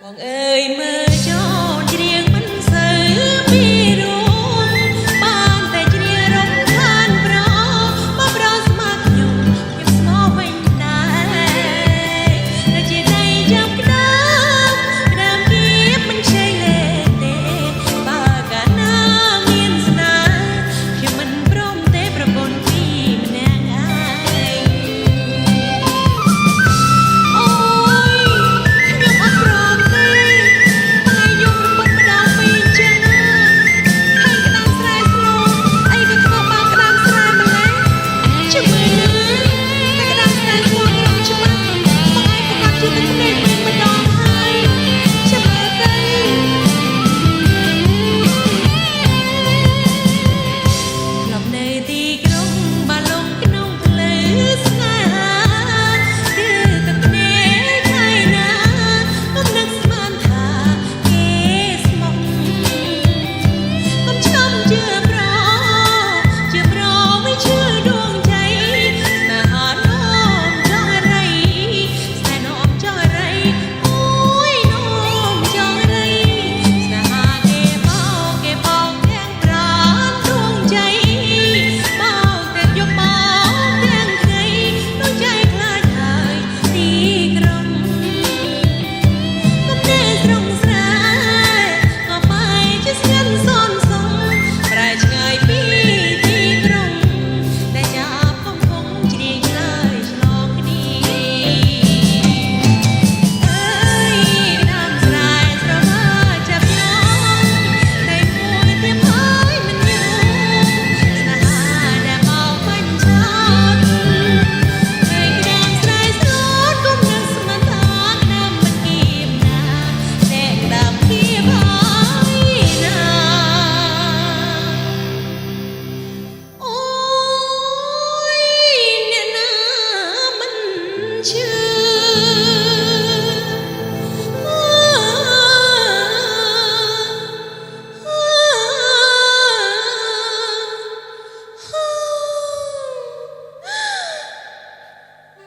បងអើយមើលចូលច្រៀងមិនសូវពីរួមបានតែច្រៀងរំខានប្រមកប្រស្មាត់ខ្ញុំខ្ញុំស្មោះវិញដែរតែជាដៃចាំក្ដើមគៀបមិនខ្ចីលេទេបើកាលណាមានស្នេហ៍ខ្ញុំមិនព្រមទេប្រពន្ធពីម្នាក់ឯង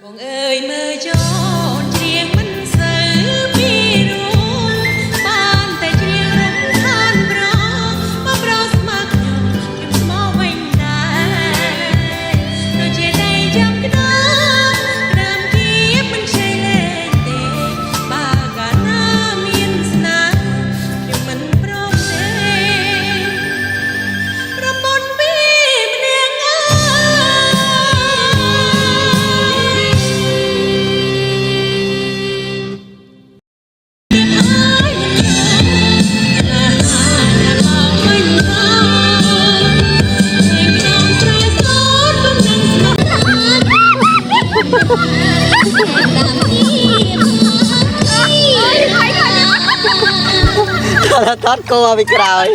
បងអើយមើលចូលច្រៀងមិនសូវពីរួមបានតែច្រៀងរំខានប្រមកប្រស្មាត់ខ្ញុំស្មោះវិញដែរដូចជាដៃចាំក្ដើមគៀបមិនខ្ចីលេទេបើកាលណាមានស្នេហ៍ខ្ញុំមិនព្រមទេប្រពន្ធពីម្នាក់ឯងThật cô bị cày